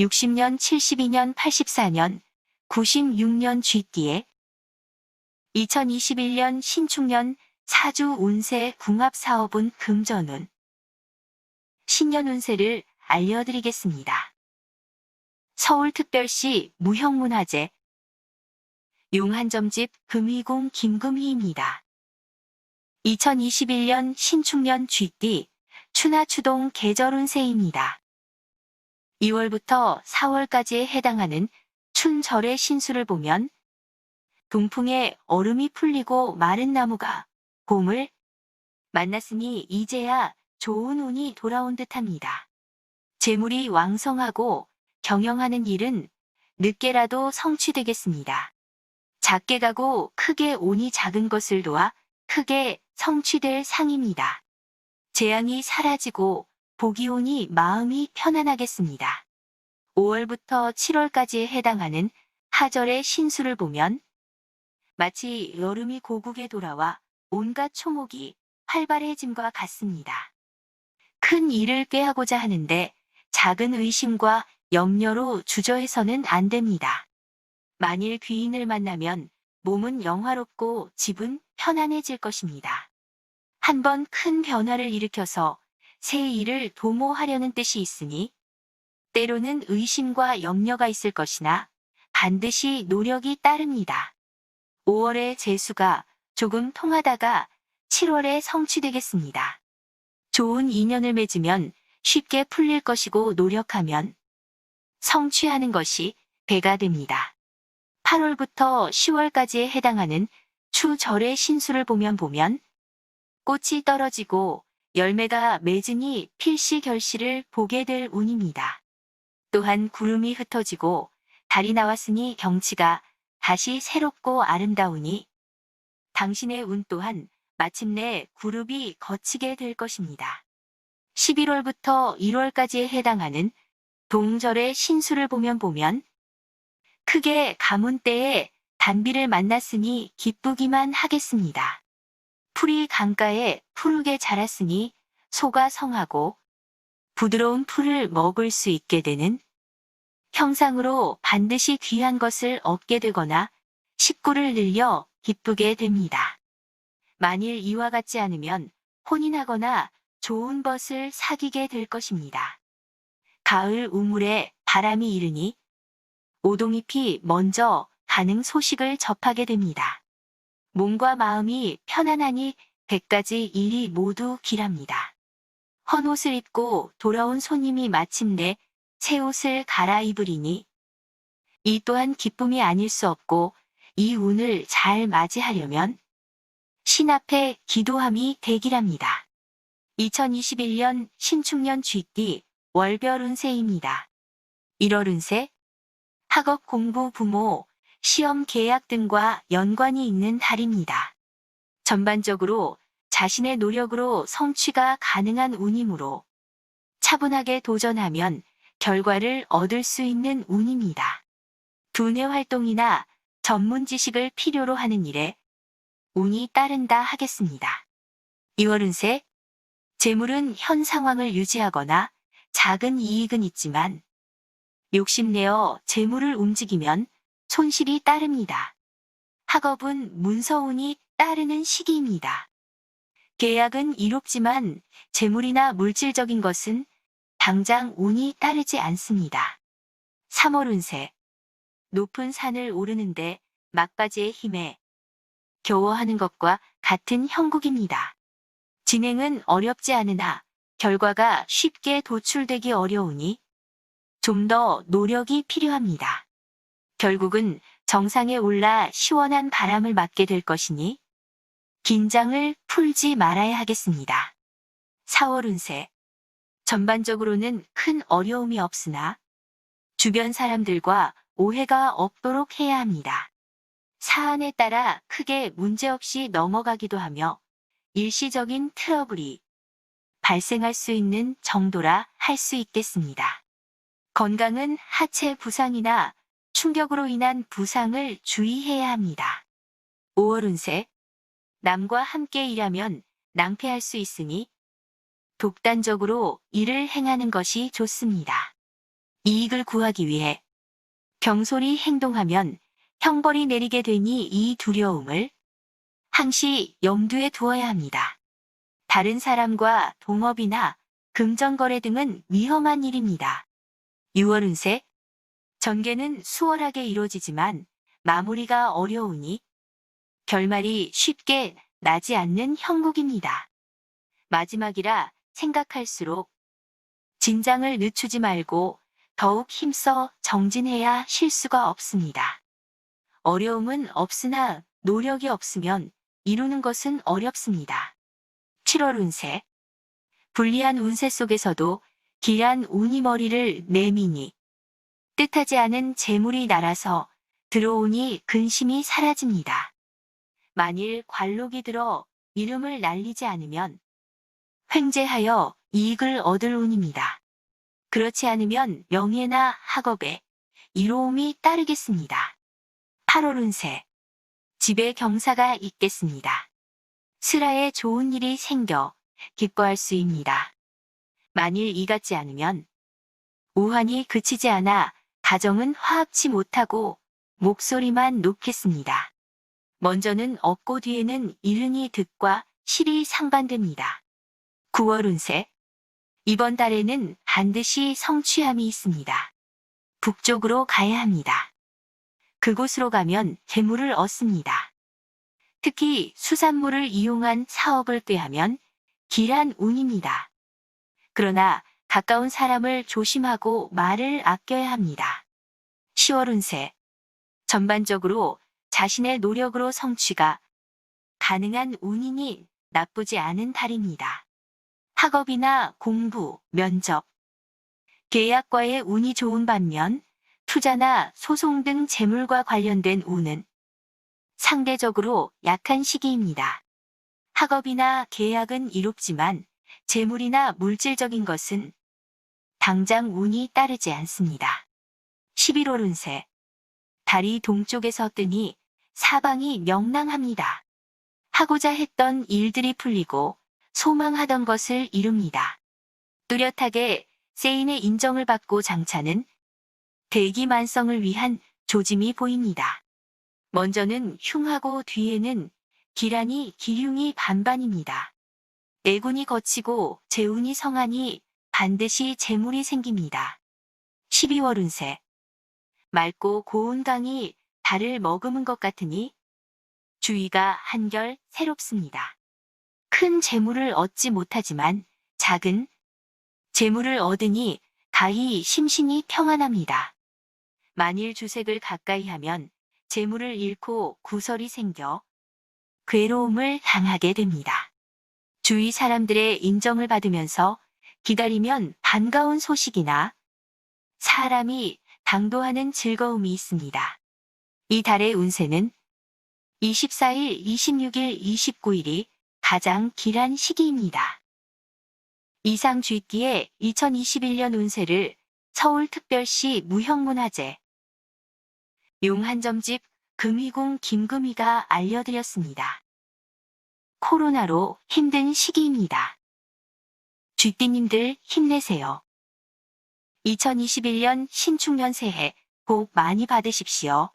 60년, 72년, 84년, 96년 쥐띠에 2021년 신축년 사주 운세 궁합사업운 금전운 신년 운세를 알려드리겠습니다. 서울특별시 무형문화재 용한점집 금희궁 김금희입니다. 2021년 신축년 쥐띠 추나추동 계절운세입니다. 2월부터 4월까지에 해당하는 춘절의 신수를 보면 동풍에 얼음이 풀리고 마른 나무가 봄을 만났으니 이제야 좋은 운이 돌아온 듯합니다. 재물이 왕성하고 경영하는 일은 늦게라도 성취되겠습니다. 작게 가고 크게 운이 작은 것을 도와 크게 성취될 상입니다. 재앙이 사라지고 복이 오니 마음이 편안하겠습니다. 5월부터 7월까지에 해당하는 하절의 신수를 보면 마치 여름이 고국에 돌아와 온갖 초목이 활발해짐과 같습니다. 큰 일을 꾀하고자 하는데 작은 의심과 염려로 주저해서는 안 됩니다. 만일 귀인을 만나면 몸은 영화롭고 집은 편안해질 것입니다. 한번 큰 변화를 일으켜서 새 일을 도모하려는 뜻이 있으니 때로는 의심과 염려가 있을 것이나 반드시 노력이 따릅니다. 5월의 재수가 조금 통하다가 7월에 성취되겠습니다. 좋은 인연을 맺으면 쉽게 풀릴 것이고 노력하면 성취하는 것이 배가 됩니다. 8월부터 10월까지에 해당하는 추절의 신수를 보면 꽃이 떨어지고 열매가 맺으니 필시결실을 보게 될 운입니다. 또한 구름이 흩어지고 달이 나왔으니 경치가 다시 새롭고 아름다우니 당신의 운 또한 마침내 구름이 걷히게 될 것입니다. 11월부터 1월까지에 해당하는 동절의 신수를 보면 크게 가문 때에 단비를 만났으니 기쁘기만 하겠습니다. 풀이 강가에 푸르게 자랐으니 소가 성하고 부드러운 풀을 먹을 수 있게 되는 형상으로 반드시 귀한 것을 얻게 되거나 식구를 늘려 기쁘게 됩니다. 만일 이와 같지 않으면 혼인하거나 좋은 것을 사귀게 될 것입니다. 가을 우물에 바람이 이르니 오동잎이 먼저 가는 소식을 접하게 됩니다. 몸과 마음이 편안하니 100가지 일이 모두 길합니다. 헌옷을 입고 돌아온 손님이 마침내 새 옷을 갈아입으리니 이 또한 기쁨이 아닐 수 없고 이 운을 잘 맞이하려면 신 앞에 기도함이 대기랍니다. 2021년 신축년 쥐띠 월별 운세입니다. 1월 운세 학업 공부 부모 시험 계약 등과 연관이 있는 달입니다. 전반적으로 자신의 노력으로 성취가 가능한 운이므로 차분하게 도전하면 결과를 얻을 수 있는 운입니다. 두뇌 활동이나 전문 지식을 필요로 하는 일에 운이 따른다 하겠습니다. 2월 운세 재물은 현 상황을 유지하거나 작은 이익은 있지만 욕심내어 재물을 움직이면 손실이 따릅니다. 학업은 문서운이 따르는 시기입니다. 계약은 이롭지만 재물이나 물질적인 것은 당장 운이 따르지 않습니다. 3월 운세 높은 산을 오르는데 막바지의 힘에 겨워하는 것과 같은 형국입니다. 진행은 어렵지 않으나 결과가 쉽게 도출되기 어려우니 좀 더 노력이 필요합니다. 결국은 정상에 올라 시원한 바람을 맞게 될 것이니 긴장을 풀지 말아야 하겠습니다. 4월 운세 전반적으로는 큰 어려움이 없으나 주변 사람들과 오해가 없도록 해야 합니다. 사안에 따라 크게 문제없이 넘어가기도 하며 일시적인 트러블이 발생할 수 있는 정도라 할 수 있겠습니다. 건강은 하체 부상이나 충격으로 인한 부상을 주의해야 합니다. 5월 운세 남과 함께 일하면 낭패할 수 있으니 독단적으로 일을 행하는 것이 좋습니다. 이익을 구하기 위해 경솔히 행동하면 형벌이 내리게 되니 이 두려움을 항시 염두에 두어야 합니다. 다른 사람과 동업이나 금전거래 등은 위험한 일입니다. 6월 운세 전개는 수월하게 이루어지지만 마무리가 어려우니 결말이 쉽게 나지 않는 형국입니다. 마지막이라 생각할수록 진장을 늦추지 말고 더욱 힘써 정진해야 실수가 없습니다. 어려움은 없으나 노력이 없으면 이루는 것은 어렵습니다. 7월 운세 불리한 운세 속에서도 길한 운이 머리를 내미니 뜻하지 않은 재물이 날아서 들어오니 근심이 사라집니다. 만일 관록이 들어 이름을 날리지 않으면 횡재하여 이익을 얻을 운입니다. 그렇지 않으면 명예나 학업에 이로움이 따르겠습니다. 8월 운세 집에 경사가 있겠습니다. 슬하에 좋은 일이 생겨 기뻐할 수입니다. 만일 이 같지 않으면 우환이 그치지 않아 가정은 화합치 못하고 목소리만 놓겠습니다. 먼저는 없고 뒤에는 이른이 득과 실이 상반됩니다. 9월 운세 이번 달에는 반드시 성취함이 있습니다. 북쪽으로 가야 합니다. 그곳으로 가면 재물을 얻습니다. 특히 수산물을 이용한 사업을 꾀하면 길한 운입니다. 그러나 가까운 사람을 조심하고 말을 아껴야 합니다. 10월 운세 전반적으로 자신의 노력으로 성취가 가능한 운이니 나쁘지 않은 달입니다. 학업이나 공부, 면접, 계약과의 운이 좋은 반면 투자나 소송 등 재물과 관련된 운은 상대적으로 약한 시기입니다. 학업이나 계약은 이롭지만 재물이나 물질적인 것은 당장 운이 따르지 않습니다. 11월 운세 달이 동쪽에서 뜨니 사방이 명랑합니다. 하고자 했던 일들이 풀리고 소망하던 것을 이룹니다. 뚜렷하게 세인의 인정을 받고 장차는 대기만성을 위한 조짐이 보입니다. 먼저는 흉하고 뒤에는 기란이 기흉이 반반입니다. 내군이 거치고 재운이 성하니 반드시 재물이 생깁니다. 12월 운세 맑고 고운 강이 달을 머금은 것 같으니 주위가 한결 새롭습니다. 큰 재물을 얻지 못하지만 작은 재물을 얻으니 가히 심신이 평안합니다. 만일 주색을 가까이 하면 재물을 잃고 구설이 생겨 괴로움을 당하게 됩니다. 주위 사람들의 인정을 받으면서 기다리면 반가운 소식이나 사람이 당도하는 즐거움이 있습니다. 이 달의 운세는 24일, 26일, 29일이 가장 길한 시기입니다. 이상 쥐띠의 2021년 운세를 서울특별시 무형문화재 용한점집 금희궁 김금희가 알려드렸습니다. 코로나로 힘든 시기입니다. 쥐띠님들 힘내세요. 2021년 신축년 새해 복 많이 받으십시오.